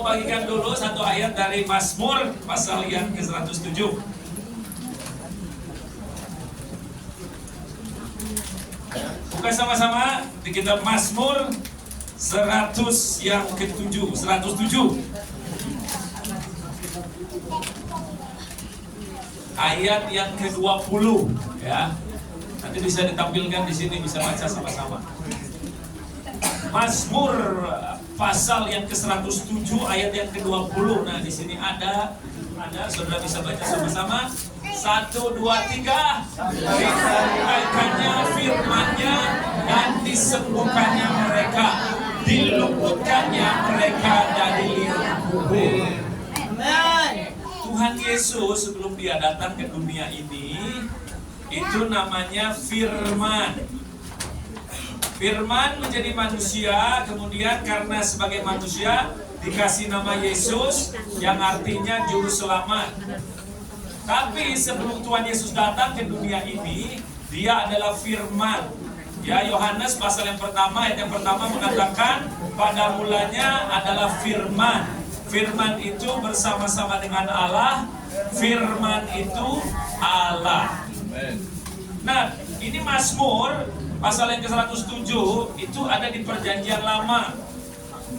mau bagikan dulu satu ayat dari Mazmur pasal yang ke-107. Buka sama-sama di kitab Mazmur 100 yang ke-7, 107. Ayat yang ke-20 ya. Nanti bisa ditampilkan di sini, bisa baca sama-sama. Mazmur pasal yang ke-107 ayat yang ke-20. Nah, di sini ada saudara bisa baca sama-sama. 1, 2, 3. Disampaikannya firman-Nya dan disembuhkannya mereka, diluputkannya mereka dari liang kubur. Tuhan Yesus sebelum dia datang ke dunia ini, itu namanya Firman. Firman menjadi manusia, kemudian karena sebagai manusia dikasih nama Yesus yang artinya juru selamat. Tapi sebelum Tuhan Yesus datang ke dunia ini, dia adalah Firman. Ya, Yohanes pasal yang pertama, ayat yang pertama mengatakan pada mulanya adalah Firman. Firman itu bersama-sama dengan Allah. Firman itu Allah. Nah, ini Mazmur pasal yang ke-107 itu ada di perjanjian lama.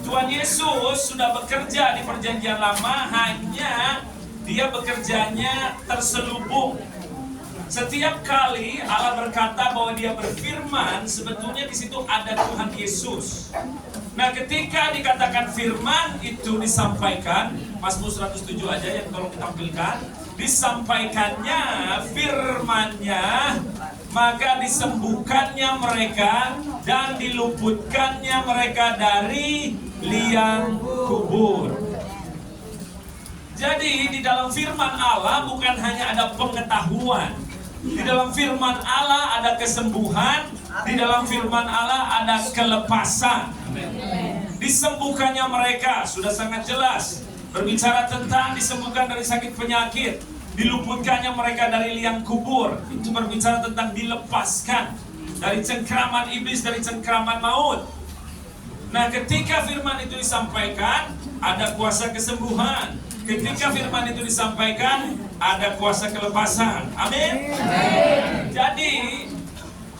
Tuhan Yesus sudah bekerja di perjanjian lama, hanya dia bekerjanya terselubung. Setiap kali Allah berkata bahwa dia berfirman, sebetulnya di situ ada Tuhan Yesus. Nah, ketika dikatakan firman itu disampaikan, Mazmur 107 aja yang tolong ditampilkan, disampaikannya firman-Nya, maka disembuhkannya mereka dan diluputkannya mereka dari liang kubur. Jadi di dalam firman Allah bukan hanya ada pengetahuan. Di dalam firman Allah ada kesembuhan. Di dalam firman Allah ada kelepasan. Disembuhkannya mereka sudah sangat jelas. Berbicara tentang disembuhkan dari sakit penyakit. Diluputkannya mereka dari liang kubur. Itu berbicara tentang dilepaskan dari cengkraman iblis, dari cengkraman maut. Nah, ketika firman itu disampaikan, ada kuasa kesembuhan. Ketika firman itu disampaikan, ada kuasa kelepasan. Amin. Jadi,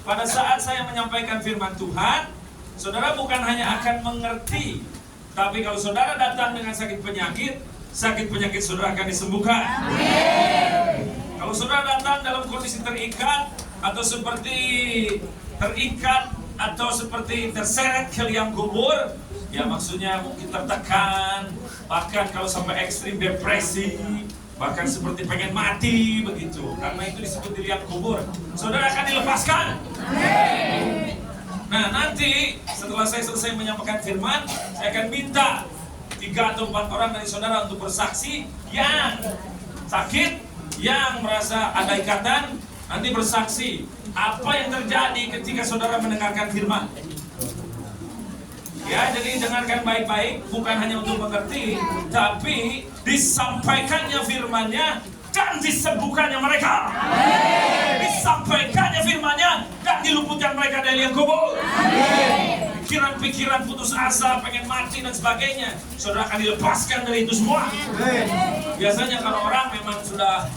pada saat saya menyampaikan firman Tuhan, saudara bukan hanya akan mengerti, tapi kalau saudara datang dengan sakit penyakit saudara akan disembuhkan. Kalau saudara datang dalam kondisi terikat, atau seperti terikat, atau seperti terseret ke liang kubur, ya maksudnya mungkin tertekan, bahkan kalau sampai ekstrim depresi, bahkan seperti pengen mati begitu, karena itu disebut di liang kubur, saudara akan dilepaskan. Nah, nanti setelah saya selesai menyampaikan firman, saya akan minta 3 atau 4 orang dari saudara untuk bersaksi yang sakit, yang merasa ada ikatan, nanti bersaksi apa yang terjadi ketika saudara mendengarkan firman. Ya, jadi dengarkan baik-baik, bukan hanya untuk mengerti, tapi disampaikannya firman-Nya dan disembuhkannya mereka. Disampaikannya firman-Nya dan diluputkan mereka dari liang kubur. Pikiran-pikiran putus asa, pengen mati dan sebagainya, saudara akan dilepaskan dari itu semua. Biasanya kalau orang memang sudah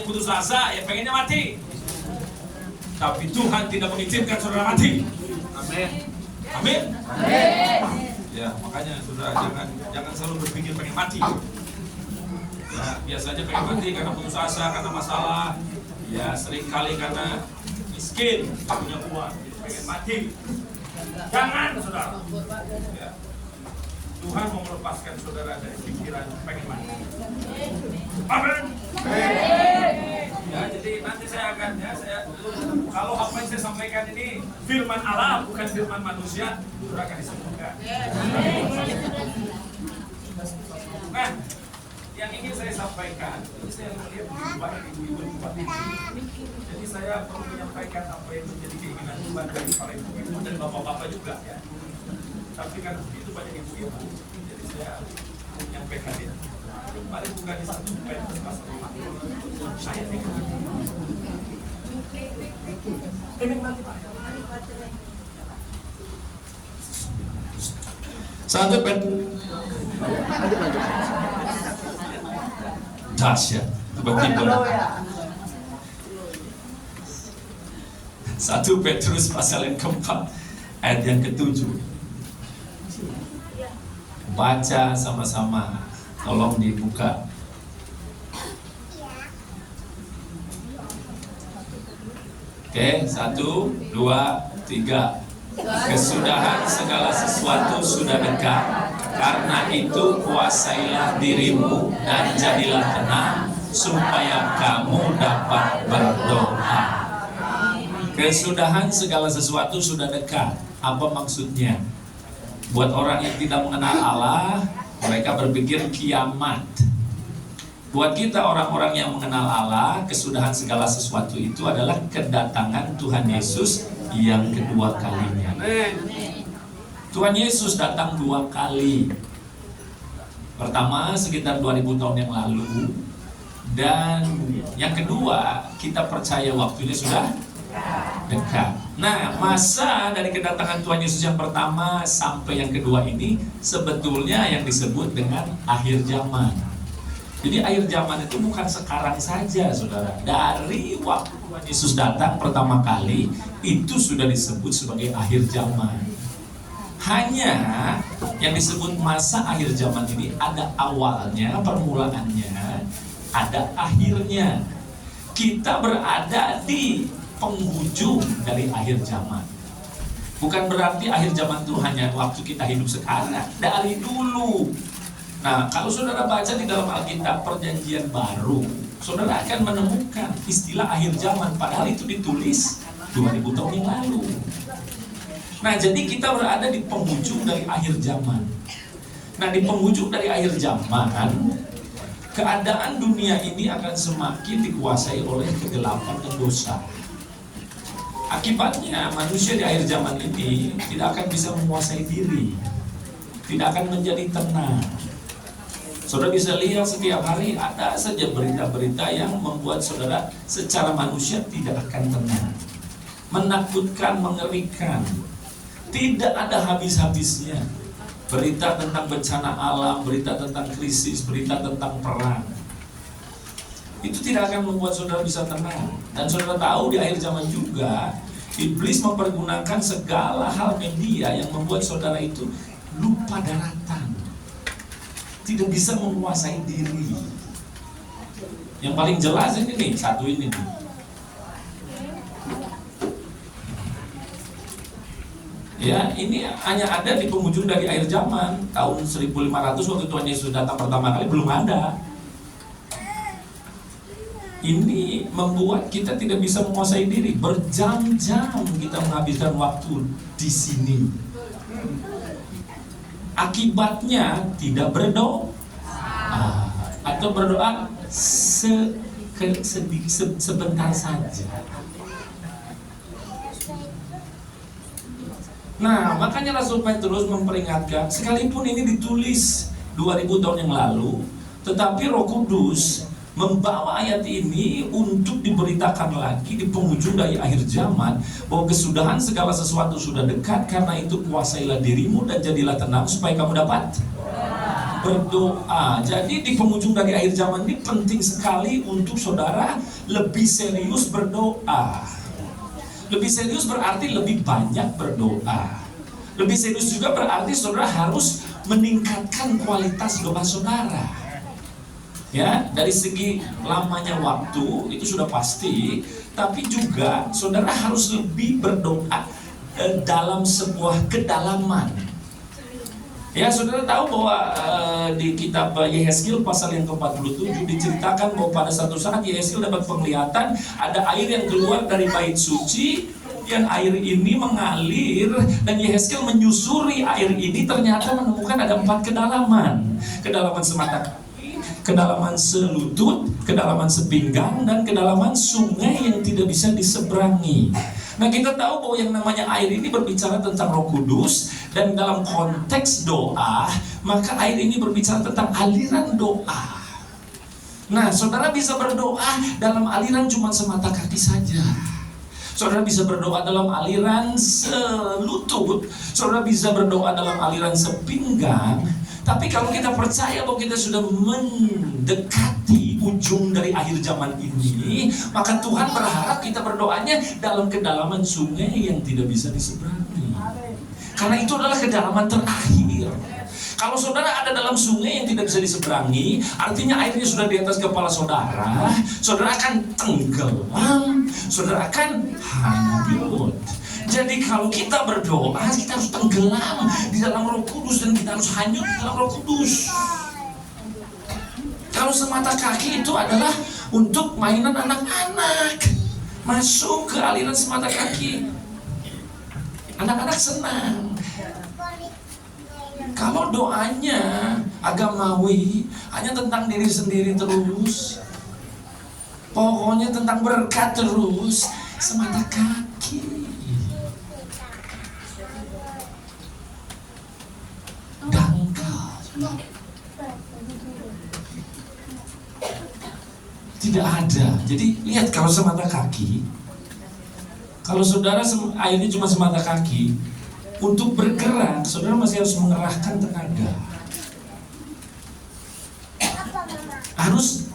putus asa, ya pengennya mati. Tapi Tuhan tidak mengizinkan saudara mati. Amin. Amin. Ya, makanya saudara jangan selalu berpikir pengen mati. Ya, biasanya pengen mati karena putus asa, karena masalah. Ya, seringkali karena miskin, punya uang, pengen mati. Jangan, saudara. Ya. Tuhan mau melepaskan saudara dari pikiran pengen mati. Amin. Ya, jadi nanti saya akan kalau apa yang saya sampaikan ini firman Allah, bukan firman manusia, saudara akan disembuhkan. Nah, yang ingin saya sampaikan, ini saya melihat banyak ibu-ibu di tempat ini. Jadi saya perlu menyampaikan apa yang menjadi keinginan Tuhan dari para ibu-ibu dan bapak-bapak juga ya. Tapi kan itu banyak ibu-ibu, jadi saya menyampaikan ini. Mari buka di 1 Petrus pasal 4. Saya tinggal. Satu Petrus Dahsyat. Begitu. 1 Petrus pasal yang keempat ayat yang ke-7. Baca sama-sama. Tolong dibuka. Oke, 1, 2, 3. Kesudahan segala sesuatu sudah dekat. Karena itu kuasailah dirimu dan jadilah tenang supaya kamu dapat berdoa. Kesudahan segala sesuatu sudah dekat. Apa maksudnya? Buat orang yang tidak mengenal Allah, mereka berpikir kiamat. Buat kita orang-orang yang mengenal Allah, kesudahan segala sesuatu itu adalah kedatangan Tuhan Yesus yang kedua kalinya. Tuhan Yesus datang 2 kali. Pertama sekitar 2000 tahun yang lalu, dan yang kedua kita percaya waktunya sudah dekat. Nah, masa dari kedatangan Tuhan Yesus yang pertama sampai yang kedua ini sebetulnya yang disebut dengan akhir zaman. Jadi akhir zaman itu bukan sekarang saja, saudara. Dari waktu Tuhan Yesus datang pertama kali, itu sudah disebut sebagai akhir zaman. Hanya yang disebut masa akhir zaman ini ada awalnya, permulaannya, ada akhirnya. Kita berada di penghujung dari akhir zaman. Bukan berarti akhir zaman itu hanya waktu kita hidup sekarang, dari dulu. Nah, kalau saudara baca di dalam Alkitab Perjanjian Baru, saudara akan menemukan istilah akhir zaman, padahal itu ditulis 2000 tahun yang lalu. Nah, jadi kita berada di penghujung dari akhir zaman. Nah, di penghujung dari akhir zaman, keadaan dunia ini akan semakin dikuasai oleh kegelapan dan dosa. Akibatnya, manusia di akhir zaman ini tidak akan bisa menguasai diri, tidak akan menjadi tenang. Saudara bisa lihat setiap hari ada saja berita-berita yang membuat saudara secara manusia tidak akan tenang, menakutkan, mengerikan. Tidak ada habis-habisnya. Berita tentang bencana alam, berita tentang krisis, berita tentang perang. Itu tidak akan membuat saudara bisa tenang. Dan saudara tahu di akhir zaman juga iblis mempergunakan segala hal media yang membuat saudara itu lupa daratan, tidak bisa menguasai diri. Yang paling jelas ini nih, satu ini nih. Ya, ini hanya ada di penghujung dari akhir zaman. Tahun 1500 waktu Tuhan Yesus datang pertama kali belum ada. Ini membuat kita tidak bisa menguasai diri. Berjam-jam kita menghabiskan waktu di sini. Akibatnya tidak berdoa, atau berdoa sebentar saja. Nah, makanya Rasul Petrus memperingatkan, sekalipun ini ditulis 2000 tahun yang lalu, tetapi Roh Kudus membawa ayat ini untuk diberitakan lagi di penghujung dari akhir zaman, bahwa kesudahan segala sesuatu sudah dekat. Karena itu kuasailah dirimu dan jadilah tenang supaya kamu dapat berdoa. Jadi di penghujung dari akhir zaman ini penting sekali untuk saudara lebih serius berdoa. Lebih serius berarti lebih banyak berdoa. Lebih serius juga berarti saudara harus meningkatkan kualitas doa saudara. Ya, dari segi lamanya waktu itu sudah pasti, tapi juga saudara harus lebih berdoa dalam sebuah kedalaman. Ya, saudara tahu bahwa di kitab Yehezkiel pasal yang ke-47 diceritakan bahwa pada satu saat Yehezkiel dapat penglihatan ada air yang keluar dari bait suci, dan air ini mengalir, dan Yehezkiel menyusuri air ini, ternyata menemukan ada 4 kedalaman. Kedalaman semata kaki, kedalaman selutut, kedalaman sepinggang, dan kedalaman sungai yang tidak bisa diseberangi. Nah, kita tahu bahwa yang namanya air ini berbicara tentang Roh Kudus, dan dalam konteks doa, maka air ini berbicara tentang aliran doa. Nah, saudara bisa berdoa dalam aliran cuma semata kaki saja. Saudara bisa berdoa dalam aliran selutut, saudara bisa berdoa dalam aliran sepinggang, Tapi kalau kita percaya bahwa kita sudah mendekati ujung dari akhir zaman ini, maka Tuhan berharap kita berdoanya dalam kedalaman sungai yang tidak bisa diseberangi. Karena itu adalah kedalaman terakhir. Kalau saudara ada dalam sungai yang tidak bisa diseberangi, artinya airnya sudah di atas kepala saudara, saudara akan tenggelam, saudara akan hanyut. Jadi kalau kita berdoa, kita harus tenggelam di dalam Roh Kudus dan kita harus hanyut di dalam Roh Kudus. Kalau semata kaki itu adalah untuk mainan anak-anak, masuk ke aliran semata kaki, anak-anak senang. Kalau doanya agamawi, hanya tentang diri sendiri terus, pokoknya tentang berkat terus, semata kaki. Tidak ada. Jadi lihat, kalau semata kaki, kalau saudara airnya cuma semata kaki, untuk bergerak saudara masih harus mengerahkan tenaga, harus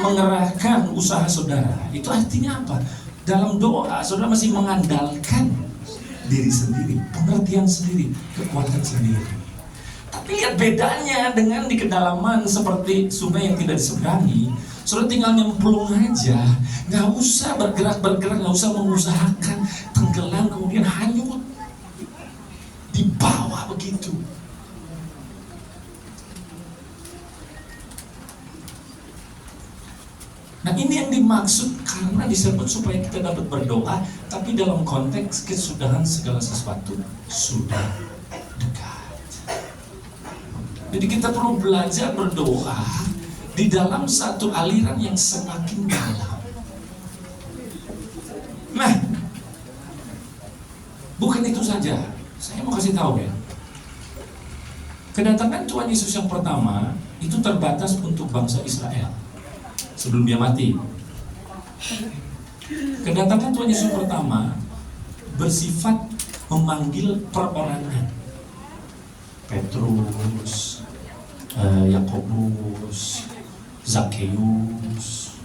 mengerahkan usaha saudara. Itu artinya apa? Dalam doa saudara masih mengandalkan diri sendiri, pengertian sendiri, kekuatan sendiri. Tapi lihat bedanya dengan di kedalaman seperti sungai yang tidak diseberangi. Saudara tinggal nyemplung aja, nggak usah bergerak-bergerak, nggak usah mengusahakan, tenggelam kemudian hanyut di bawah begitu. Nah, ini yang dimaksud karena disebut supaya kita dapat berdoa, tapi dalam konteks kesudahan segala sesuatu sudah dekat. Jadi kita perlu belajar berdoa di dalam satu aliran yang semakin dalam. Nah, bukan itu saja. Saya mau kasih tahu ya. Kedatangan Tuhan Yesus yang pertama itu terbatas untuk bangsa Israel sebelum dia mati. Kedatangan Tuhan Yesus pertama bersifat memanggil perorangan. Petrus, Yakobus, Zakheus.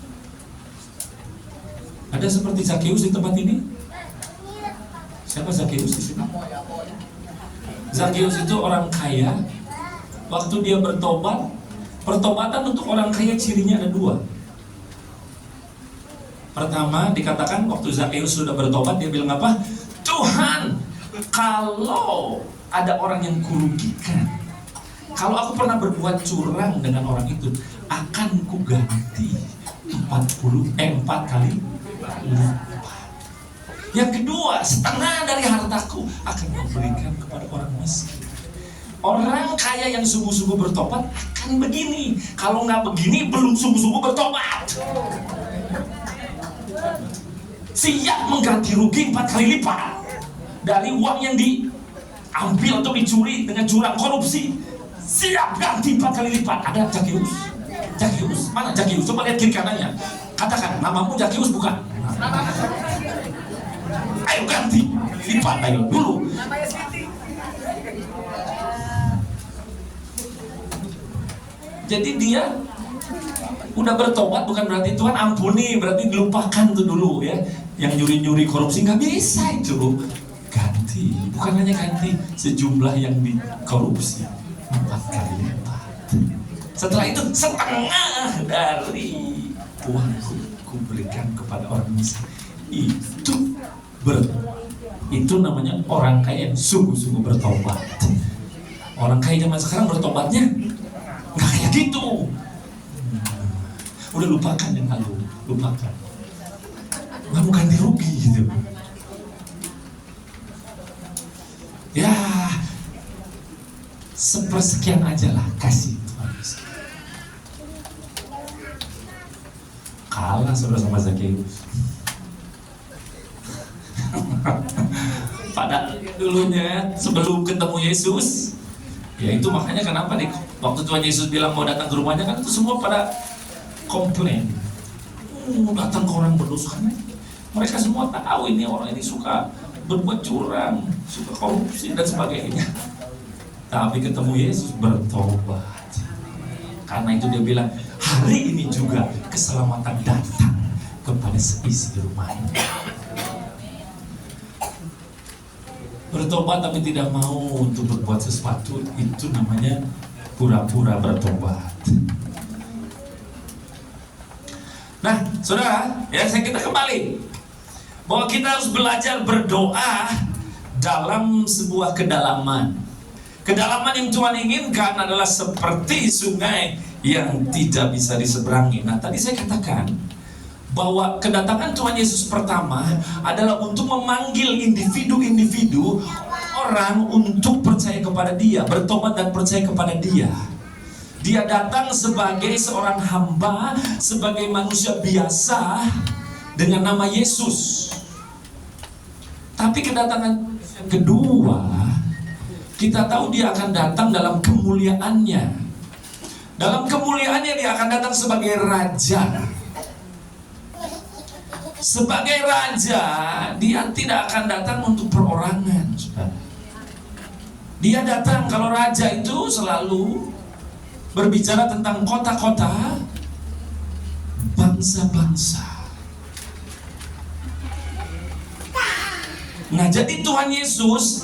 Ada seperti Zakheus di tempat ini? Siapa Zakheus di sini? Zakheus itu orang kaya. Waktu dia bertobat, pertobatan untuk orang kaya cirinya ada dua. Pertama, dikatakan waktu Zakheus sudah bertobat, dia bilang apa? Tuhan, kalau ada orang yang kurugikan, kalau aku pernah berbuat curang dengan orang itu, akan kuganti 4 kali lipat. Yang kedua, setengah dari hartaku akan kuberikan kepada orang miskin. Orang kaya yang sungguh-sungguh bertobat akan begini. Kalau nggak begini, belum sungguh-sungguh bertobat. Siap mengganti rugi 4 kali lipat dari uang yang diambil atau dicuri dengan curang korupsi. Siap ganti 4 kali lipat. Ada Zakheus? Zakheus? Mana Zakheus? Coba lihat kiri kanannya. Katakan, namamu Zakheus bukan? Ayo ganti lipat, ayo dulu. Jadi dia udah bertobat, bukan berarti Tuhan ampuni, berarti dilupakan tuh dulu ya. Yang nyuri-nyuri korupsi nggak bisa itu. Ganti, bukan hanya ganti sejumlah yang dikorupsi 4 kali lipat. Setelah itu setengah dari uangku kuberikan kepada orang miskin. Itu namanya orang kaya yang sungguh-sungguh bertobat. Orang kaya zaman sekarang bertobatnya nggak kayak gitu. Udah lupakan yang lalu, lupakan. Nggak mau ganti rugi gitu. Ya, sepersekian aja lah kasih Tuhan Yesus. Kalah saudara sama Zakheus. Pada dulunya sebelum ketemu Yesus, ya itu makanya kenapa nih waktu Tuhan Yesus bilang mau datang ke rumahnya, kan itu semua pada komplain. Datang ke orang berdosa. Mereka semua tahu ini orang ini suka berbuat curang, suka korupsi dan sebagainya. Tapi ketemu Yesus bertobat. Karena itu dia bilang, hari ini juga keselamatan datang kepada seisi rumahnya. Bertobat tapi tidak mau untuk berbuat sesuatu, itu namanya pura-pura bertobat. Nah, saudara, ya kita kembali bahwa kita harus belajar berdoa dalam sebuah kedalaman. Kedalaman yang Tuhan inginkan adalah seperti sungai yang tidak bisa diseberangi. Nah, tadi saya katakan bahwa kedatangan Tuhan Yesus pertama adalah untuk memanggil individu-individu orang untuk percaya kepada Dia, bertobat dan percaya kepada Dia. Dia datang sebagai seorang hamba, sebagai manusia biasa dengan nama Yesus. Tapi kedatangan yang kedua, kita tahu Dia akan datang dalam kemuliaannya. Dalam kemuliaannya Dia akan datang sebagai Raja. Sebagai Raja, Dia tidak akan datang untuk perorangan, saudara. Dia datang, kalau Raja itu selalu berbicara tentang kota-kota, bangsa-bangsa. Nah, jadi Tuhan Yesus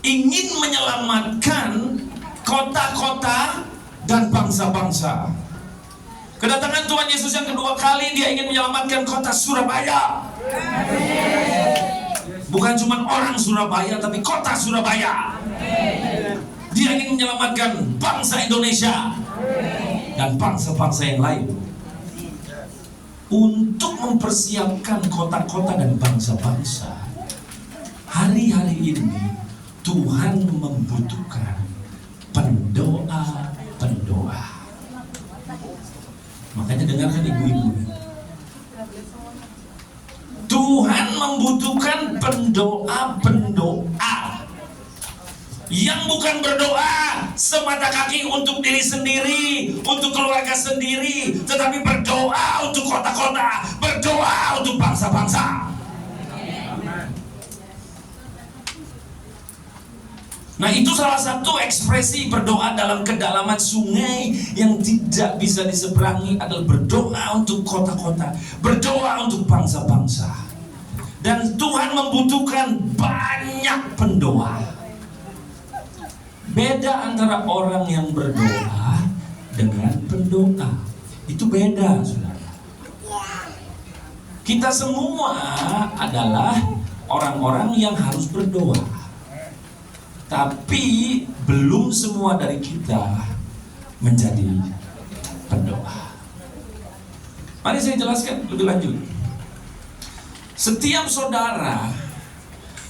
ingin menyelamatkan kota-kota dan bangsa-bangsa. Kedatangan Tuhan Yesus yang kedua kali, Dia ingin menyelamatkan kota Surabaya. Bukan cuma orang Surabaya, tapi kota Surabaya. Dia ingin menyelamatkan bangsa Indonesia dan bangsa-bangsa yang lain. Untuk mempersiapkan kota-kota dan bangsa-bangsa, hari-hari ini Tuhan membutuhkan pendoa-pendoa. Makanya dengarkan ibu-ibu, Tuhan membutuhkan pendoa-pendoa yang bukan berdoa semata kaki untuk diri sendiri, untuk keluarga sendiri, tetapi berdoa untuk kota-kota, berdoa untuk bangsa-bangsa. Nah, itu salah satu ekspresi berdoa dalam kedalaman sungai yang tidak bisa diseberangi adalah berdoa untuk kota-kota, berdoa untuk bangsa-bangsa. Dan Tuhan membutuhkan banyak pendoa. Beda antara orang yang berdoa dengan pendoa. Itu beda, saudara. Kita semua adalah orang-orang yang harus berdoa. Tapi belum semua dari kita menjadi pendoa. Mari saya jelaskan lebih lanjut. Setiap saudara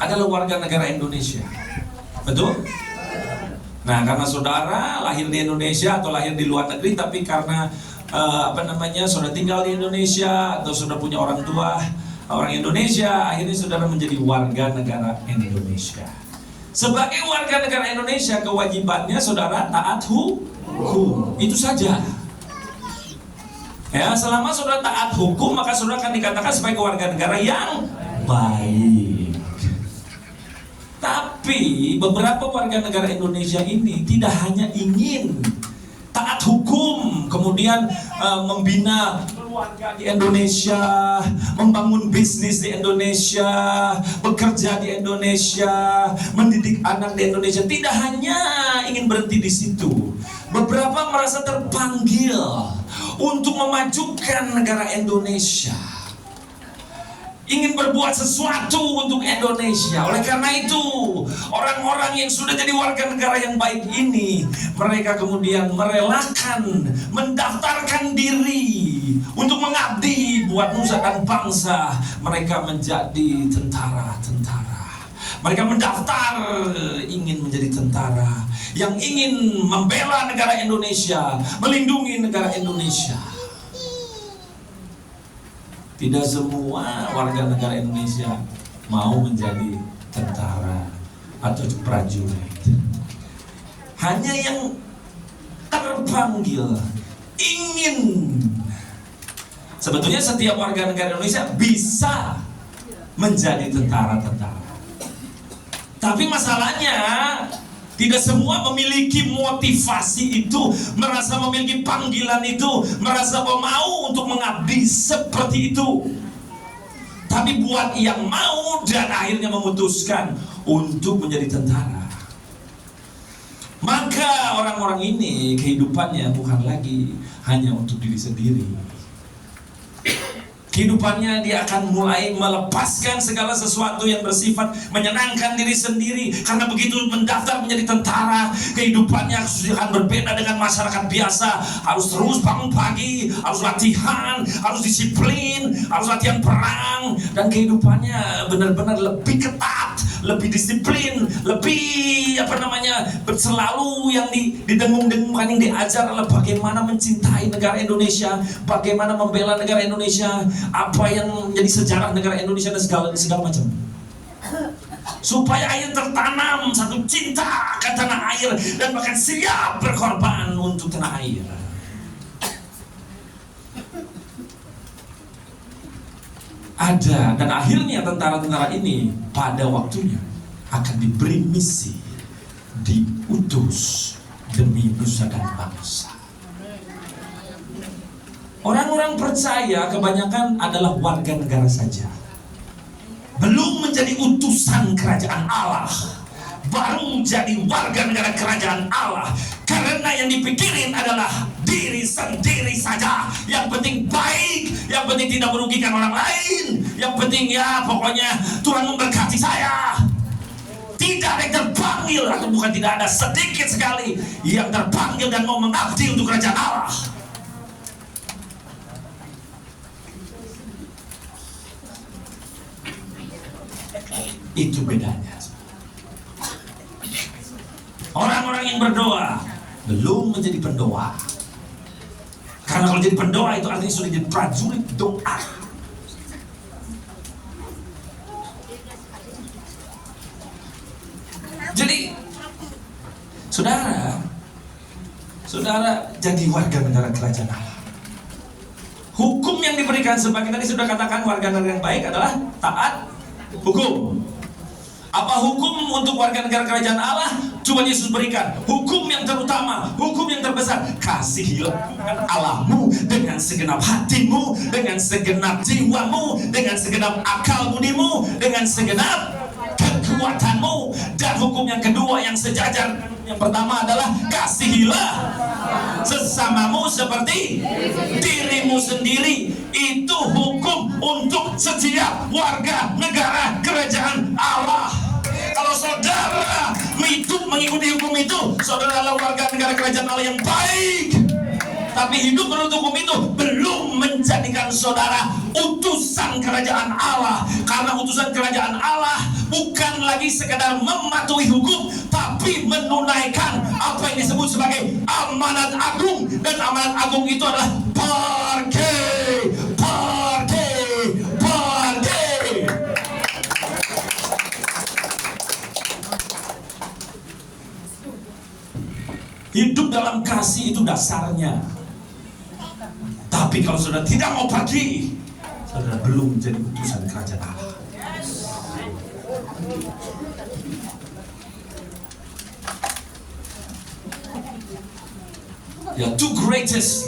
adalah warga negara Indonesia. Betul? Nah, karena saudara lahir di Indonesia atau lahir di luar negeri, tapi karena saudara tinggal di Indonesia atau saudara punya orang tua orang Indonesia, akhirnya saudara menjadi warga negara Indonesia. Sebagai warga negara Indonesia, kewajibannya saudara taat hukum. Itu saja. Ya, selama saudara taat hukum, maka saudara akan dikatakan sebagai warga negara yang baik. Tapi beberapa warga negara Indonesia ini tidak hanya ingin taat hukum, kemudian membina keluarga di Indonesia, membangun bisnis di Indonesia, bekerja di Indonesia, mendidik anak di Indonesia. Tidak hanya ingin berhenti di situ. Beberapa merasa terpanggil untuk memajukan negara Indonesia, ingin berbuat sesuatu untuk Indonesia. Oleh karena itu, orang-orang yang sudah jadi warga negara yang baik ini, mereka kemudian merelakan, mendaftarkan diri untuk mengabdi buat nusa dan bangsa. Mereka menjadi tentara-tentara. Mereka mendaftar ingin menjadi tentara yang ingin membela negara Indonesia, melindungi negara Indonesia. Tidak semua warga negara Indonesia mau menjadi tentara atau prajurit. Hanya yang terpanggil ingin. Sebetulnya setiap warga negara Indonesia bisa menjadi tentara-tentara. Tapi masalahnya Tidak semua memiliki motivasi itu, merasa memiliki panggilan itu, merasa mau untuk mengabdi seperti itu. Tapi buat yang mau dan akhirnya memutuskan untuk menjadi tentara, maka orang-orang ini kehidupannya bukan lagi hanya untuk diri sendiri. Kehidupannya dia akan mulai melepaskan segala sesuatu yang bersifat menyenangkan diri sendiri. Karena begitu mendaftar menjadi tentara, kehidupannya akan berbeda dengan masyarakat biasa. Harus terus bangun pagi, harus latihan, harus disiplin, harus latihan perang. Dan kehidupannya benar-benar lebih ketat, lebih disiplin, lebih selalu yang didengung-dengungkan, yang diajar adalah bagaimana mencintai negara Indonesia, bagaimana membela negara Indonesia, apa yang menjadi sejarah negara Indonesia dan segala macam. Supaya air tertanam satu cinta ke tanah air dan bahkan siap berkorban untuk tanah air. Ada, dan akhirnya tentara-tentara ini pada waktunya akan diberi misi, diutus demi nusa dan bangsa. Orang-orang percaya kebanyakan adalah warga negara saja, belum menjadi utusan kerajaan Allah, baru jadi warga negara kerajaan Allah. Karena yang dipikirin adalah diri sendiri saja. Yang penting baik, yang penting tidak merugikan orang lain, yang penting ya pokoknya Tuhan memberkati saya. Tidak ada yang terpanggil, atau bukan tidak ada, sedikit sekali yang terpanggil dan mau mengabdi untuk kerajaan Allah. Itu bedanya. Orang-orang yang berdoa belum menjadi pendoa. Karena kalau jadi pendoa itu artinya sudah jadi prajurit doa. Jadi saudara jadi warga negara kerajaan Allah. Hukum yang diberikan sebagai tadi sudah katakan, warga negara yang baik adalah taat hukum. Apa hukum untuk warga negara kerajaan Allah? Cuma Yesus berikan hukum yang terutama, hukum yang terbesar. Kasihilah Allahmu dengan segenap hatimu, dengan segenap jiwamu, dengan segenap akal budimu, dengan segenap kekuatanmu. Dan hukum yang kedua yang sejajar, yang pertama adalah kasihilah sesamamu seperti dirimu sendiri. Itu hukum untuk setiap warga negara kerajaan Allah. Kalau saudara mengikuti hukum itu, saudara adalah warga negara kerajaan Allah yang baik. Tapi hidup menurut hukum itu belum menjadikan saudara utusan kerajaan Allah. Karena utusan kerajaan Allah bukan lagi sekedar mematuhi hukum, tapi menunaikan apa yang disebut sebagai amanat agung. Dan amanat agung itu adalah parke. Hidup dalam kasih itu dasarnya. Tapi kalau saudara tidak mau pergi, saudara belum menjadi utusan kerajaan Allah.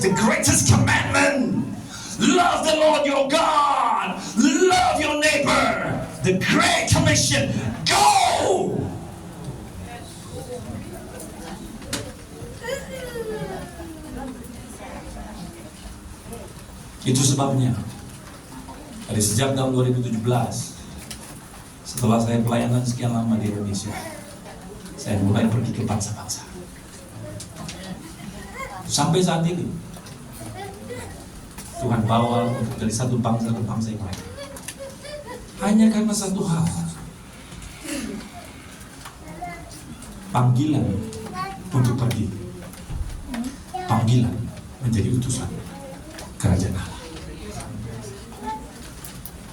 The greatest commandment. Love the Lord your God. Love your neighbor. The Great Commission. Go! Itu sebabnya dari sejak tahun 2017, setelah saya pelayanan sekian lama di Indonesia, saya mulai pergi ke bangsa-bangsa. Sampai saat ini Tuhan bawa dari satu bangsa ke bangsa yang lain, hanya karena satu hal: panggilan untuk pergi, panggilan menjadi utusan kerajaan Allah.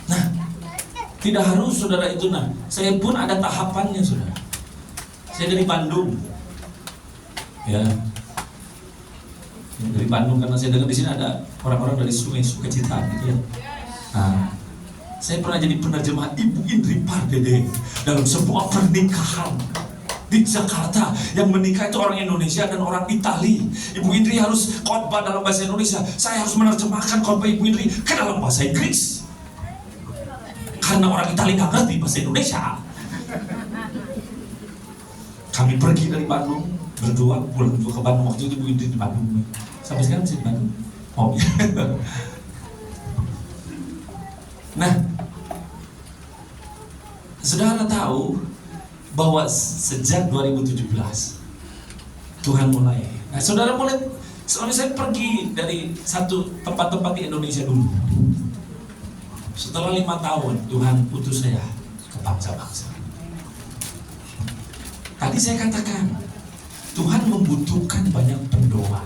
Nah, tidak harus saudara itu. Nah, saya pun ada tahapannya, saudara. Saya dari Bandung, ya, dari Bandung karena saya dengar di sini ada orang-orang dari Sungai Sukacita, gitu ya. Nah, saya pernah jadi penerjemah Ibu Indri Pardede dalam sebuah pernikahan. Di Jakarta yang menikah itu orang Indonesia dan orang Itali. Ibu Indri harus khotbah dalam bahasa Indonesia, saya harus menerjemahkan khotbah Ibu Indri ke dalam bahasa Inggris karena orang Itali nggak ngerti bahasa Indonesia. Kami pergi dari Bandung berdua, pulang ke Bandung. Waktu itu Ibu Indri di Bandung, sampai sekarang masih di Bandung. Oh ya. Nah, saudara tahu bahwa sejak 2017 Tuhan mulai. Nah, saudara mulai, soalnya saya pergi dari satu tempat-tempat di Indonesia dulu. Setelah 5 tahun Tuhan utus saya ke bangsa-bangsa. Tadi saya katakan Tuhan membutuhkan banyak pendoa.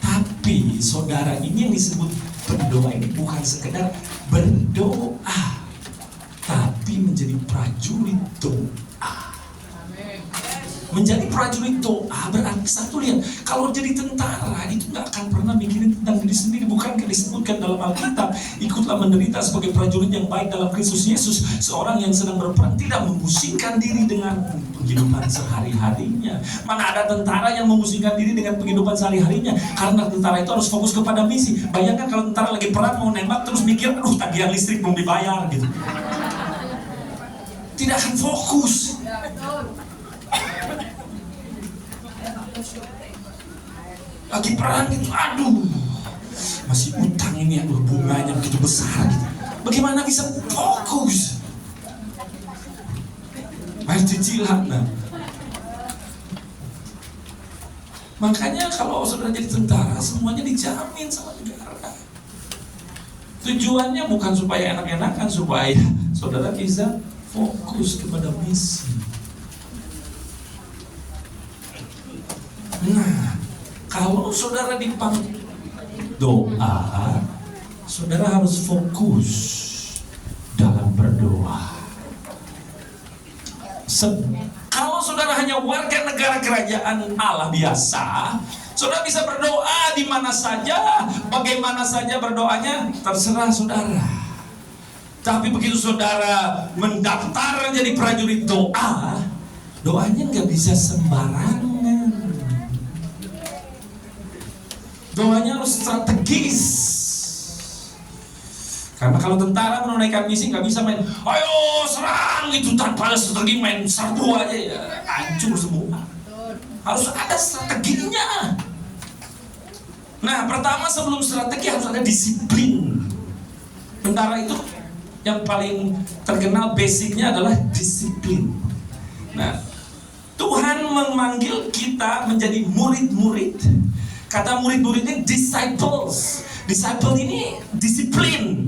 Tapi saudara, ini yang disebut pendoa ini bukan sekedar berdoa, tapi menjadi prajurit doa. Menjadi prajurit doa berarti satu, lihat, kalau jadi tentara itu nggak akan pernah mikirin tentang diri sendiri. Bukankah disebutkan dalam Alkitab, ikutlah menderita sebagai prajurit yang baik dalam Kristus Yesus. Seorang yang sedang berperang tidak memusingkan diri dengan kehidupan sehari-harinya. Mana ada tentara yang memusingkan diri dengan kehidupan sehari-harinya, karena tentara itu harus fokus kepada misi. Bayangkan kalau tentara lagi perang mau nembak terus mikir, aduh tagihan listrik belum dibayar gitu. Tidak akan fokus. Lagi perang gitu, aduh masih utang ini, aduh bunganya begitu besar gitu. Bagaimana bisa fokus? Bayar cicilan. Nah, makanya kalau saudara jadi tentara, semuanya dijamin sama negara. Tujuannya bukan supaya enak-enakan, supaya saudara bisa fokus kepada misi. Nah, kalau saudara dipanggil doa, saudara harus fokus dalam berdoa. Kalau saudara hanya warga negara kerajaan Allah biasa, saudara bisa berdoa di mana saja, bagaimana saja berdoanya, terserah saudara. Tapi begitu saudara mendaftar jadi prajurit doa, doanya nggak bisa sembarangan. Doanya harus strategis. Karena kalau tentara menunaikan misi nggak bisa main, ayo serang gitu tanpa strategi, main serbu aja ya hancur semua. Harus ada strateginya. Nah, pertama sebelum strategi harus ada disiplin. Tentara itu yang paling terkenal basicnya adalah disiplin. Nah, Tuhan memanggil kita menjadi murid-murid. Kata murid-murid ini disciples. Disciple ini disiplin.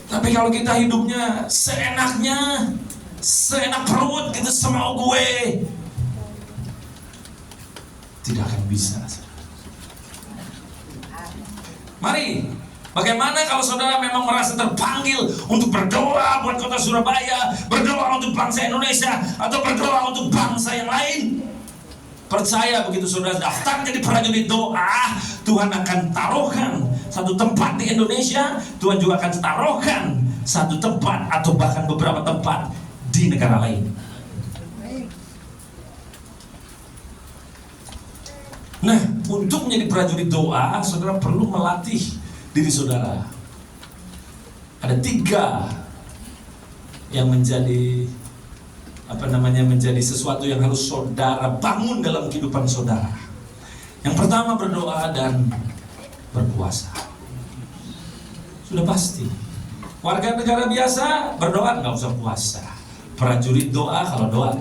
Tapi kalau kita hidupnya seenaknya, seenak perut gitu, semau gue, tidak akan bisa. Mari, bagaimana kalau saudara memang merasa terpanggil untuk berdoa buat kota Surabaya, berdoa untuk bangsa Indonesia, atau berdoa untuk bangsa yang lain? Percaya begitu saudara daftar jadi prajurit doa, Tuhan akan taruhkan satu tempat di Indonesia, Tuhan juga akan taruhkan satu tempat atau bahkan beberapa tempat di negara lain. Nah, untuk menjadi prajurit doa, saudara perlu melatih diri saudara. Ada 3 yang menjadi menjadi sesuatu yang harus saudara bangun dalam kehidupan saudara. Yang pertama berdoa dan berpuasa. Sudah pasti. Warga negara biasa berdoa nggak usah puasa. Prajurit doa, kalau doa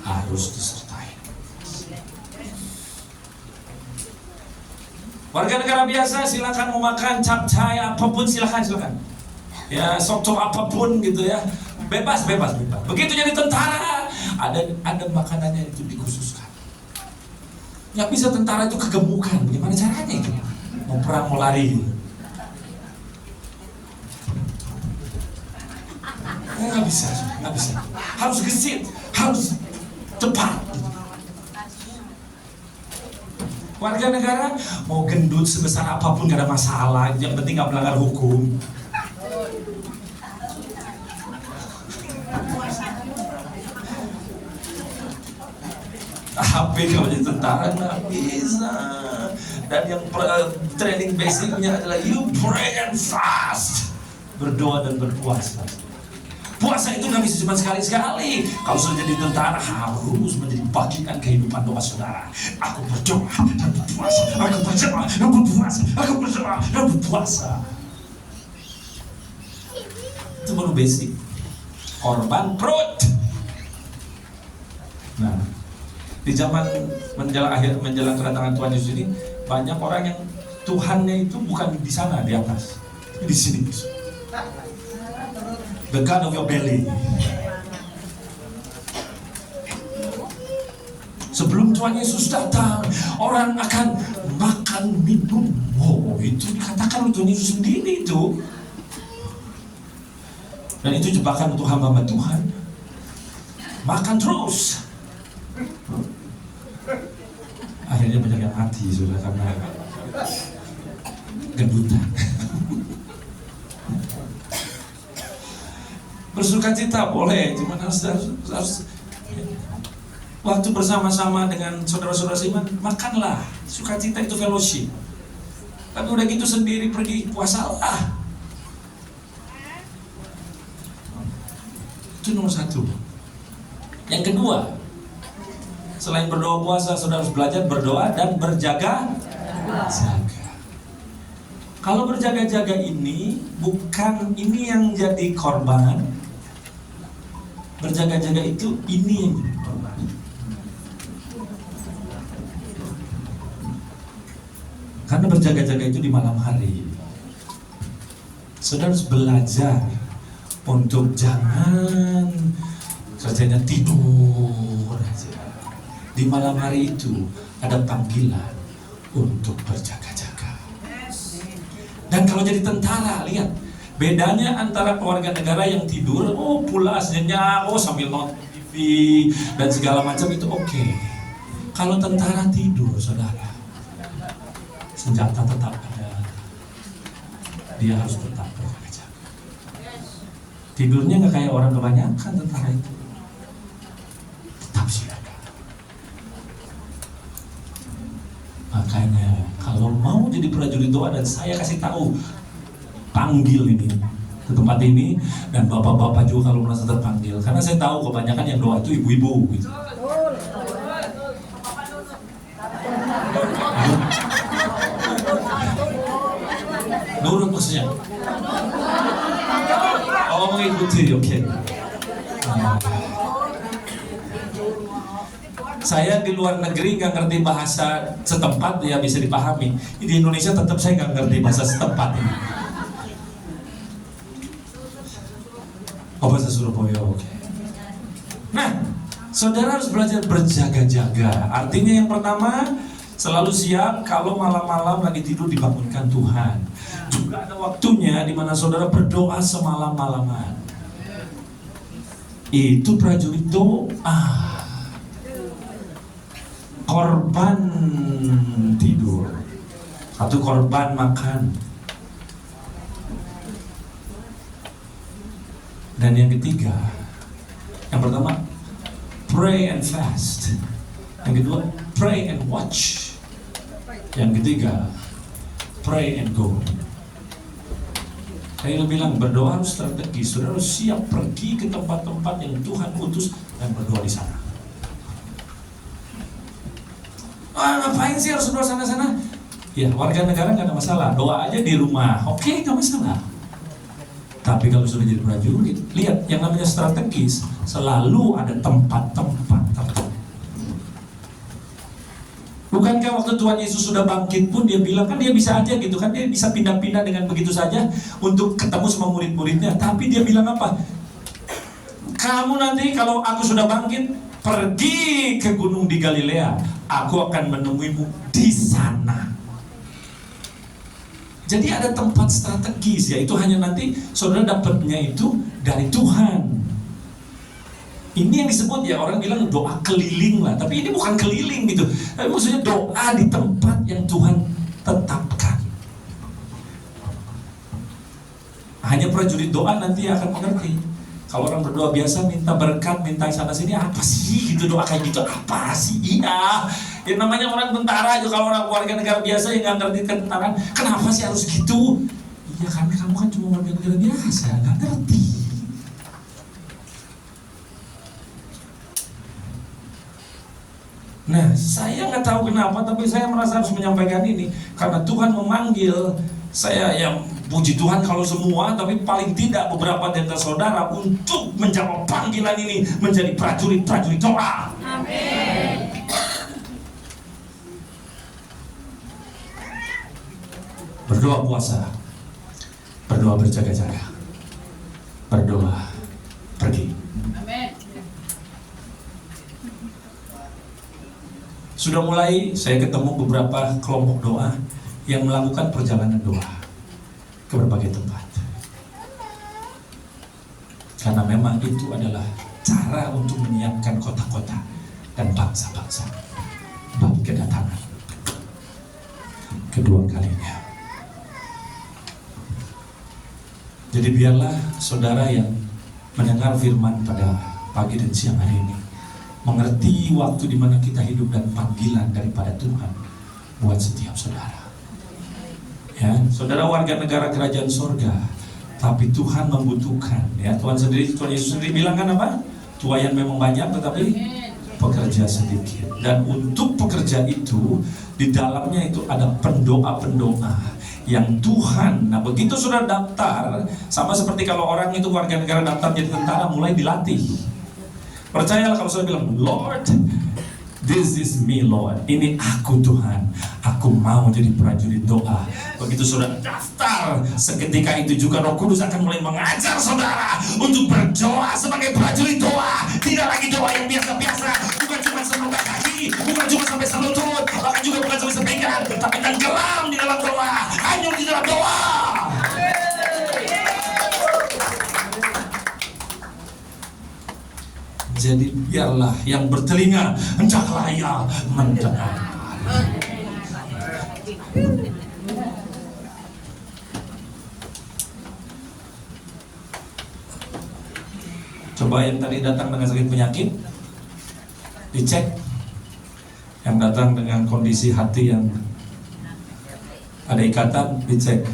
harus disertai. Warga negara biasa silakan mau makan capcay apapun, silakan. Ya soto apapun gitu ya. Bebas. Begitu jadi tentara, ada makanannya itu dikhususkan. Nggak bisa tentara itu kegemukan. Bagaimana caranya itu? Mau perang, mau lari. Nggak bisa. Harus gesit, harus cepat. Warga negara mau gendut sebesar apapun nggak ada masalah. Yang penting nggak melanggar hukum. Tapi kalau jadi tentara nggak bisa. Dan yang training basicnya adalah you pray and fast, berdoa dan berpuasa. Puasa itu nggak bisa cuma sekali-sekali. Kalau sudah jadi tentara harus menjadi bagian kehidupan doa saudara. Aku berdoa dan berpuasa, aku berdoa dan berpuasa, aku berdoa dan berpuasa. Itu baru basic. Korban perut. Nah, di zaman menjelang kedatangan Tuhan Yesus ini, banyak orang yang Tuhannya itu bukan di sana di atas, di sini. The God of your belly. Sebelum Tuhan Yesus datang, orang akan makan minum. Oh, itu dikatakan oleh Tuhan Yesus sendiri itu. Dan itu jebakan untuk hamba-hamba Tuhan. Makan terus. Akhirnya banyak yang mati sudah karena gendutan. Bersukacita boleh, cuma harus waktu bersama-sama dengan saudara-saudara seiman, makanlah. Sukacita itu fellowship. Tapi udah gitu sendiri pergi puasalah. Itu nomor satu. Yang kedua, selain berdoa puasa, saudara harus belajar berdoa dan berjaga-jaga. Kalau berjaga-jaga ini bukan ini yang jadi korban. Berjaga-jaga itu ini yang jadi korban. Karena berjaga-jaga itu di malam hari. Saudara harus belajar untuk jangan kerjanya tidur aja. Di malam hari itu ada panggilan untuk berjaga-jaga. Dan kalau jadi tentara, lihat bedanya antara keluarga negara yang tidur, oh pulas nyenyak, oh sambil nonton TV dan segala macam itu oke. Kalau tentara tidur, saudara, senjata tetap ada. Dia harus tetap berjaga-jaga. Tidurnya nggak kayak orang kebanyakan tentara itu. Tetap siaga. Makanya kalau mau jadi prajurit doa, dan saya kasih tahu panggil ini ke tempat ini, dan bapak-bapak juga kalau merasa terpanggil, karena saya tahu kebanyakan yang doa itu ibu-ibu gitu. Nurut maksudnya? Oh, mengikuti, oke. Saya di luar negeri nggak ngerti bahasa setempat, ya bisa dipahami. Di Indonesia tetap saya nggak ngerti bahasa setempat ini. Oh, bahasa Surabaya, oke. Nah, saudara harus belajar berjaga-jaga. Artinya yang pertama, selalu siap kalau malam-malam lagi tidur dibangunkan Tuhan. Juga ada waktunya di mana saudara berdoa semalam-malaman. Itu prajurit doa. Korban tidur, satu korban makan, dan yang ketiga, yang pertama pray and fast, yang kedua pray and watch, yang ketiga pray and go. Saya bilang berdoa harus strategis, saudara harus siap pergi ke tempat-tempat yang Tuhan utus dan berdoa di sana. Ngapain sih harus doa sana-sana? Ya, warga negara nggak ada masalah, doa aja di rumah, oke, nggak masalah. Tapi kalau sudah jadi prajurit, lihat yang namanya strategis, selalu ada tempat-tempat tertentu. Bukankah waktu Tuhan Yesus sudah bangkit pun dia bilang, kan dia bisa aja gitu kan, dia bisa pindah-pindah dengan begitu saja untuk ketemu sama murid-muridnya. Tapi dia bilang apa? Kamu nanti kalau aku sudah bangkit, pergi ke gunung di Galilea, aku akan menemuimu di sana. Jadi ada tempat strategis, yaitu hanya nanti saudara dapatnya itu dari Tuhan. Ini yang disebut, ya orang bilang doa keliling lah, tapi ini bukan keliling gitu. Tapi maksudnya doa di tempat yang Tuhan tetapkan. Hanya prajurit doa nanti akan mengerti. Kalau orang berdoa biasa minta berkat, minta sana sini, apa sih gitu doa kayak gitu? Apa sih? Iya. Ya namanya orang tentara aja, kalau orang warga negara biasa yang nggak ngerti tentara, kenapa sih harus gitu? Iya kan kamu kan cuma warga negara biasa, nggak ngerti. Nah, saya nggak tahu kenapa, tapi saya merasa harus menyampaikan ini karena Tuhan memanggil saya. Yang puji Tuhan kalau semua, tapi paling tidak beberapa dari saudara untuk menjawab panggilan ini menjadi prajurit-prajurit doa. Amin. Berdoa puasa, berdoa berjaga-jaga, berdoa pergi. Amin. Sudah mulai saya ketemu beberapa kelompok doa yang melakukan perjalanan doa ke berbagai tempat. Karena memang itu adalah cara untuk menyiapkan kota-kota dan bangsa-bangsa bagi kedatangan kedua kalinya. Jadi biarlah saudara yang mendengar firman pada pagi dan siang hari ini mengerti waktu di mana kita hidup dan panggilan daripada Tuhan buat setiap saudara. Ya, saudara warga negara kerajaan sorga, tapi Tuhan membutuhkan. Ya, Tuhan Yesus sendiri bilang kan apa? Tuayan memang banyak, tetapi pekerja sedikit. Dan untuk pekerja itu, di dalamnya itu ada pendoa-pendoa yang Tuhan. Nah, begitu sudah daftar, sama seperti kalau orang itu warga negara daftar jadi tentara, mulai dilatih. Percayalah kalau saya bilang, Lord, this is me Lord, ini aku Tuhan, aku mau jadi prajurit doa. Begitu sudah daftar, seketika itu juga Roh Kudus akan mulai mengajar saudara untuk berdoa sebagai prajurit doa. Tidak lagi doa yang biasa-biasa, bukan cuma sampai kaki, bukan cuma sampai selutut, bahkan juga bukan sampai sepinggang, tapi tenggelam di dalam doa, hanyut di dalam doa. Jadi biarlah yang bertelinga hendaklah ia mendengar. Coba yang tadi datang dengan sakit penyakit dicek. Yang datang dengan kondisi hati yang ada ikatan dicek.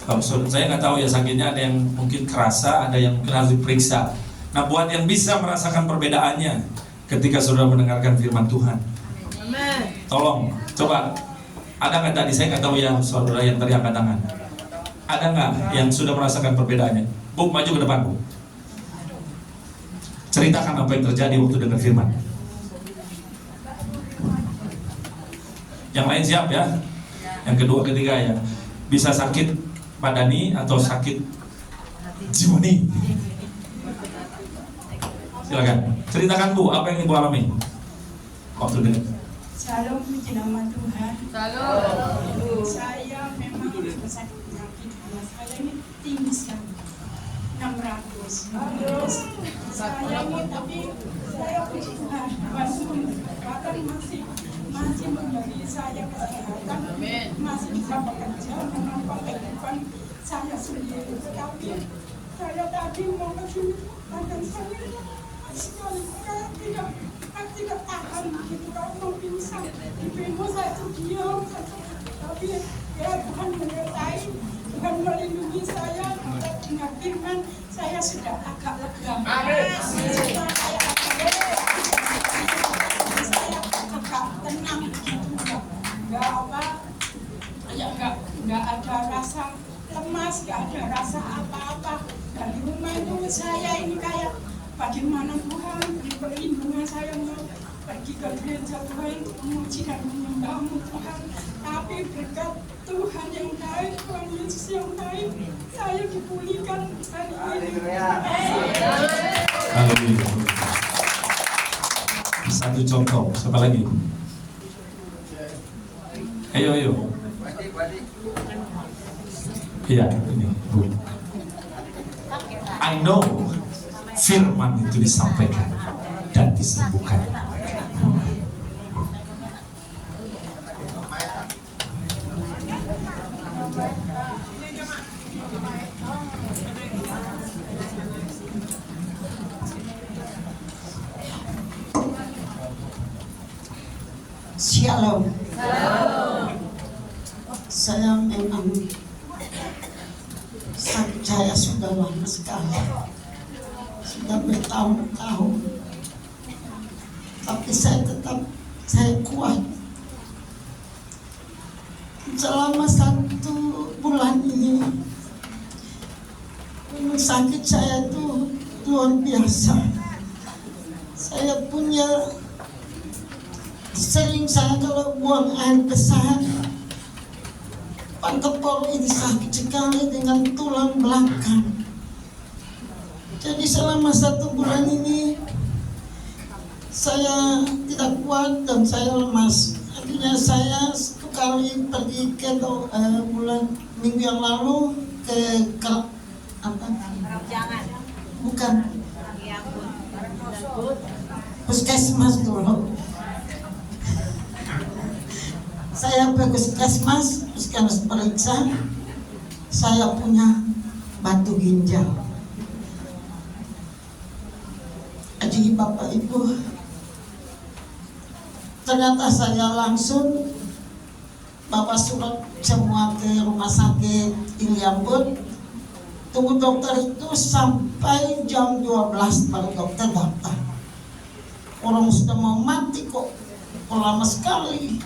Kalau saya nggak tahu ya sakitnya, ada yang mungkin kerasa, ada yang mungkin harus diperiksa. Nah, buat yang bisa merasakan perbedaannya ketika saudara mendengarkan firman Tuhan, tolong coba, ada nggak tadi, saya nggak tahu ya saudara yang tadi angkat tangan, ada nggak yang sudah merasakan perbedaannya? Bu, maju ke depan Bu, ceritakan apa yang terjadi waktu dengar firman. Yang lain siap ya? Yang kedua, ketiga ya, bisa sakit badani atau sakit jiwani. Silakan, ceritakan Bu, apa yang Ibu alami waktu dengar. Salam puji nama Tuhan. Salam. Saya memang sakit penyakit, saya ini tinggi sekali, 600. Saya ini, tapi saya puji Tuhan, bahkan masih memberi saya kesehatan, masih bisa bekerja, menopang kehidupan saya sendiri. Tapi saya tadi mau ke sini, badan saya sekali tidak tahan gitu, kalau mau pingsan. Ibu saya tuh diam, tapi ya Tuhan menyertai, Tuhan melindungi saya. Dengan firman saya sudah agak lega. Saya agak tenang begitu, nggak apa, ya nggak ada rasa lemas, nggak ada rasa apa-apa. Dan di rumah itu saya ini kayak bagaimana Tuhan beri perlindungan, saya mau pergi ke gereja Tuhan, memuji dan menyembah-Mu Tuhan. Tapi berkat Tuhan yang baik, Tuhan Yesus yang baik, saya dipulihkan hari ini. Haleluya. Satu contoh, siapa lagi? Ayo. Iya, ini Bu. I know firman itu disampaikan dan disembuhkan. Shalom. Saya memang sakit saya sudah lama sekali, sudah bertahun-tahun, tapi saya kuat. Selama 1 bulan ini sakit saya itu luar biasa. Saya punya sering saya kalau buang air besar, pangkepol ini sakit sekali dengan tulang belakang. Jadi selama 1 bulan ini saya tidak kuat dan saya lemas. Akhirnya saya 1 kali pergi ke minggu yang lalu ke bukan puskesmas dulu. Saya ke puskesmas periksa, saya punya batu ginjal. Jadi Bapak Ibu, ternyata saya langsung bawa surat semua ke rumah sakit Iliambut. Tunggu dokter itu sampai jam 12 baru dokter datang. Orang sudah mau mati kok lama sekali.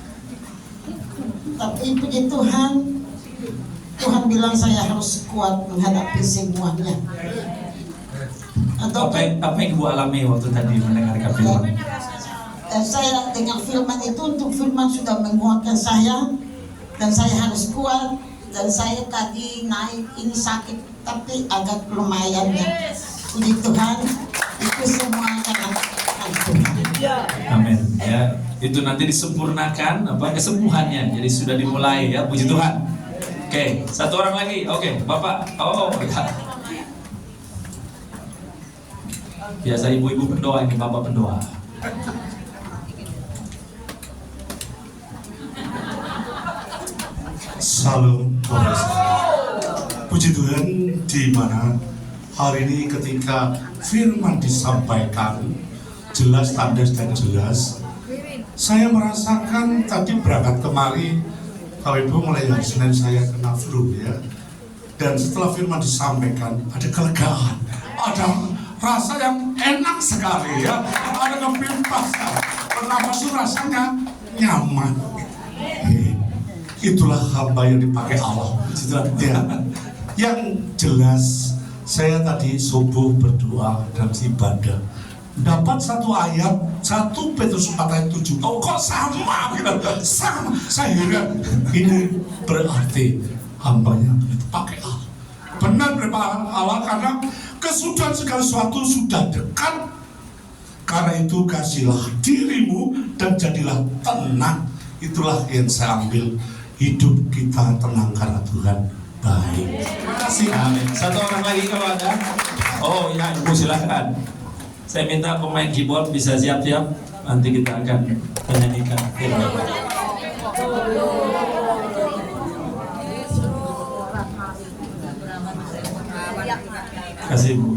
Tapi puji Tuhan, Tuhan bilang saya harus kuat menghadapi semuanya. Apa yang Ibu alami waktu tadi mendengarkan firman? Dan saya dengar firman itu, untuk firman sudah menguatkan saya, dan saya harus kuat. Dan saya tadi naik ini sakit, tapi agak lumayan ya. Puji Tuhan, itu semua karena Tuhan. Amin. Ya, itu nanti disempurnakan kesembuhannya. Jadi sudah dimulai ya, puji Tuhan. Oke, 1 orang lagi. Oke, Bapak. Oh, ya. Biasa ibu-ibu berdoa, ini Bapak berdoa. Salam. Puji Tuhan, di mana hari ini ketika firman disampaikan jelas, tandas dan jelas, saya merasakan tadi berangkat kemari, Bapak Ibu, mulai hari Senin saya kena flu ya. Dan setelah firman disampaikan, ada kelegaan, ada rasa yang enak sekali ya, ada kebebasan, bernafas itu rasanya nyaman. Itulah hamba yang dipakai Allah. Ya. Yang jelas, saya tadi subuh berdoa dan ibadah, dapat 1 ayat, 1 Petrus 4 ayat 7. Oh kok sama? Sama. Saya heran. Ini berarti hambanya dipakai Allah. Benar berpahala Allah, karena kesudahan segala sesuatu sudah dekat. Karena itu kasihlah dirimu dan jadilah tenang. Itulah yang saya ambil. Hidup kita tenang karena Tuhan baik. Terima kasih. Amin. 1 orang lagi kalau ada. Oh ya, Ibu silakan. Saya minta pemain keyboard bisa siap-siap. Nanti kita akan menyanyikan firman. Kasih Bu.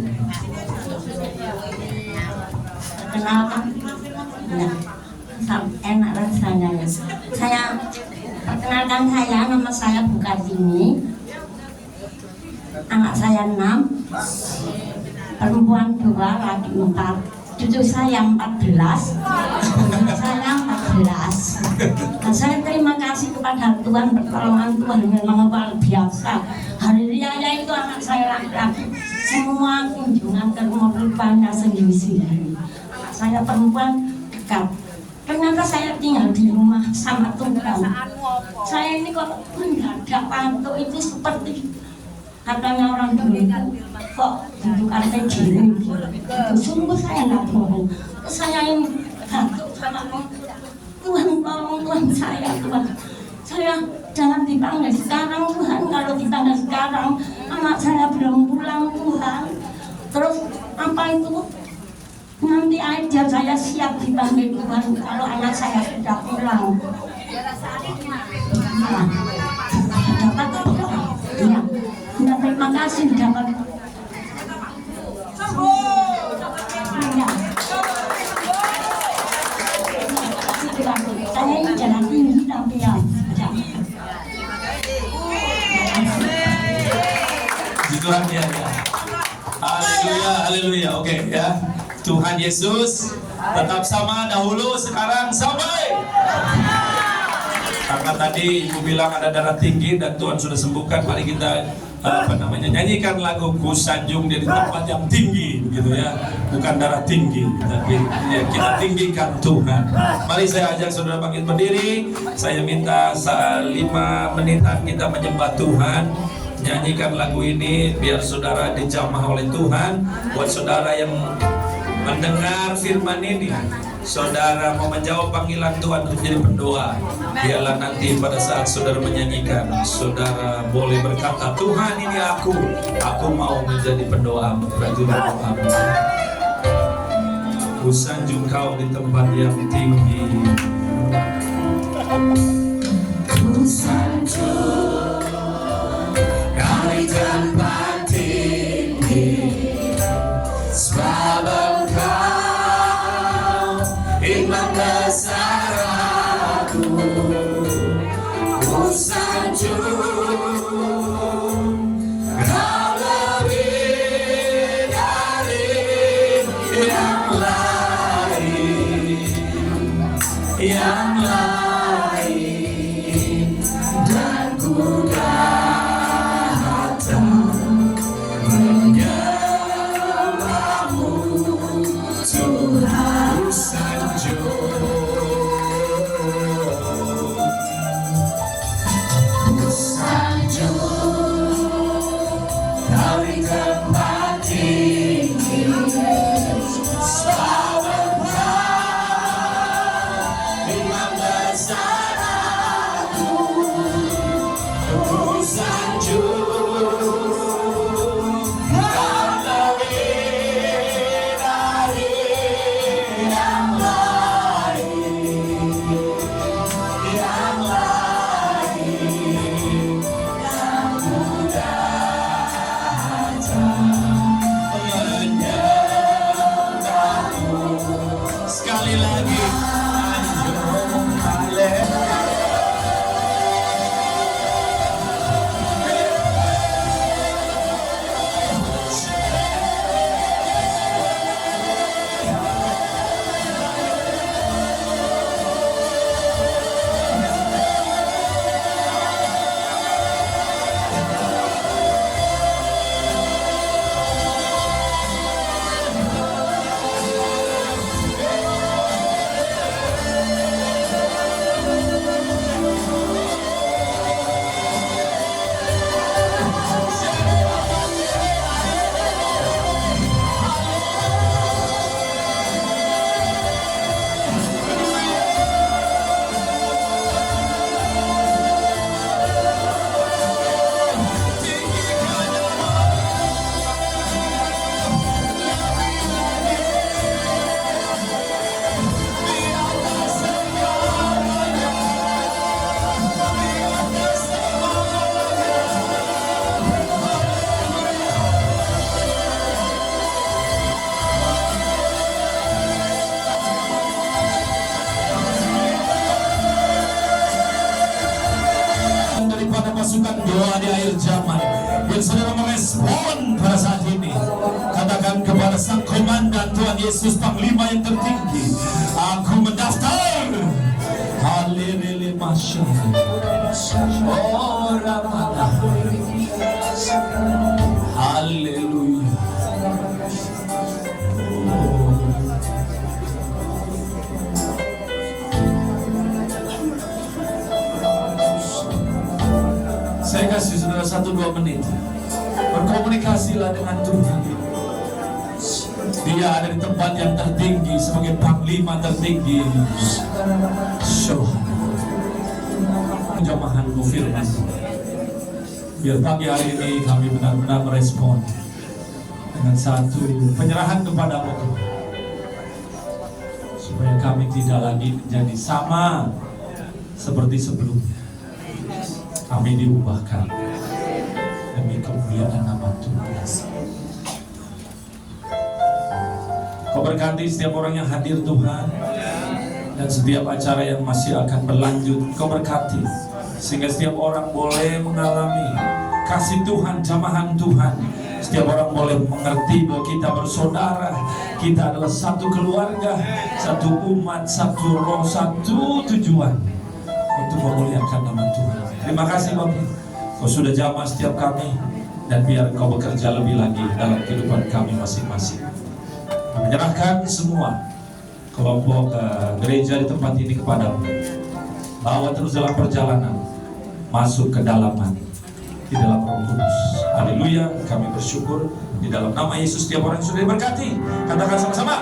Kenalkan, ya, enak rasanya ya. Perkenalkan nama saya Bu Kartini, anak saya 6, perempuan 2, laki 4, cucu saya 14, cucu saya 14. Nah, saya terima kasih kepada Tuhan, pertolongan Tuhan memang luar biasa. Hari raya itu anak saya laki-laki semua kunjungan ke rumah rupanya sendiri-sendiri. Anak saya perempuan dekat. Ternyata saya tinggal di rumah sama Tuhan. Saya ini kok mendadak pantuk itu seperti katanya orang dulu, kok bentukan kayak gini gitu. Sungguh saya nggak bohong. Saya ini batuk sama Tuhan, tolong Tuhan saya, Tuhan. Saya jangan dipanggil sekarang Tuhan, kalau dipanggil sekarang anak saya belum pulang Tuhan. Terus apa itu? Nanti aja saya siap dipanggil Tuhan kalau anak saya sudah pulang. Nah, dapat apa? Ya, terima kasih dapat. Ya. Saya ini Tuhan Yesus tetap sama dahulu, sekarang, sampai. Karena tadi Ibu bilang ada darah tinggi dan Tuhan sudah sembuhkan, mari kita nyanyikan lagu Ku Sanjung di tempat yang tinggi, begitu ya, bukan darah tinggi, tapi ya, kita tinggikan Tuhan. Mari saya ajak saudara bangkit berdiri. Saya minta 5 menitan kita menyembah Tuhan. Nyanyikan lagu ini biar saudara dijamah oleh Tuhan. Buat saudara yang mendengar firman ini, saudara mau menjawab panggilan Tuhan untuk jadi pendoa, biarlah nanti pada saat saudara menyanyikan, saudara boleh berkata, Tuhan ini aku mau menjadi pendoa, prajurit doamu. Ku sanjung kau di tempat yang tinggi. Ku sanjung kau di tempat tinggi, sebab Engkau iman besar aku. Ku sanjung kau lebih dari yang lain, dan ku datang menyembahmu Tuhan. Ku sanjung kau di tempat tinggi, sebab Engkau iman besar aku. Ku sanjung kau lebih dari yang lain, dan ku datang menyembahmu. Sekali lagi, sanjung haleluya. Daripada pasukan doa di akhir zaman, biar saudara merespon pada saat ini. Katakan kepada sang komandan Tuhan Yesus, Panglima yang tertinggi, aku mendaftar. Haleluya, oh Ramana, haleluya. Saya kasih saudara 1-2 menit. Berkomunikasilah dengan Tuhan. Dia ada di tempat yang tertinggi sebagai panglima tertinggi. Jamahanmu firman. Biar pagi hari ini kami benar-benar merespon dengan satu penyerahan kepadamu, supaya kami tidak lagi menjadi sama seperti sebelumnya. Kami diubahkan demi kemuliaan nama Tuhan. Kau berkati setiap orang yang hadir Tuhan, dan setiap acara yang masih akan berlanjut. Kau berkati sehingga setiap orang boleh mengalami kasih Tuhan, jamahan Tuhan, Setiap orang boleh mengerti bahwa kita bersaudara, kita adalah satu keluarga, satu umat, satu roh, satu tujuan untuk memuliakan nama Tuhan. Terima kasih Bapak, Kau sudah jamah setiap kami, dan biar Kau bekerja lebih lagi dalam kehidupan kami masing-masing. Menyerahkan semua kelompok gereja di tempat ini kepadamu. Bawa terus dalam perjalanan masuk ke dalaman di dalam Roh Kudus. Haleluya, kami bersyukur di dalam nama Yesus. Setiap orang yang sudah diberkati, katakan sama-sama.